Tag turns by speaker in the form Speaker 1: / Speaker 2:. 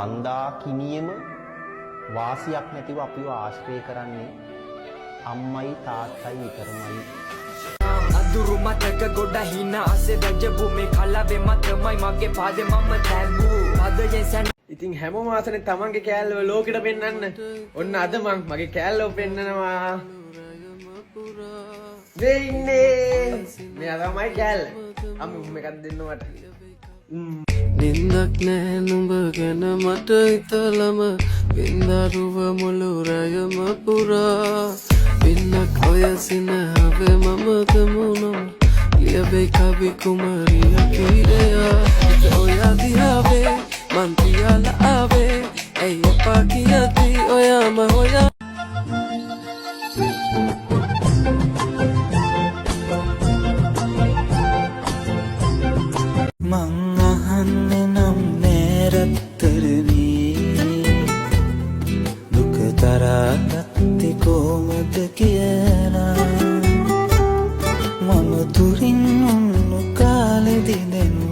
Speaker 1: මන්දාකිනියම වාසියක් නැතිව අපිව ආශ්‍රය කරන්නේ අම්මයි තාත්තයි විතරමයි.
Speaker 2: අදුරු මතක ගොඩ හින අසේ රජබු මේ කලාවේ මතමයි මගේ පාදේ මම තැබූ පදයෙන් සැන.
Speaker 3: ඉතින් හැමෝම ආසනේ තමන්ගේ කෑල්ලව ලෝකෙට පෙන්වන්න. ඔන්න අද මං මගේ කෑල්ලව පෙන්නනවා. දෙන්නේ මෙයා තමයි කෑල්ල. අම්මු එකක් දෙන්න මට.
Speaker 4: නින්දක් නෑ නුඹ ගැන මට හිතලම බින්දරුව මුළු රයම පුරා පින්නක් ඔය සිනහවේ මම ගමුණම් ලියබේ කවි කුමරිය කීරයා ඔය දිහාවේ මන් තියලා ආවේ ඇයි එපා කියදී ඔයාම හොයා
Speaker 5: මං අහන්නේ නම් නෑරත්තරනේ දුක තරගත්තේ කොහොමද කියලා මම දුරින් උන්නු කාලෙදි දැනු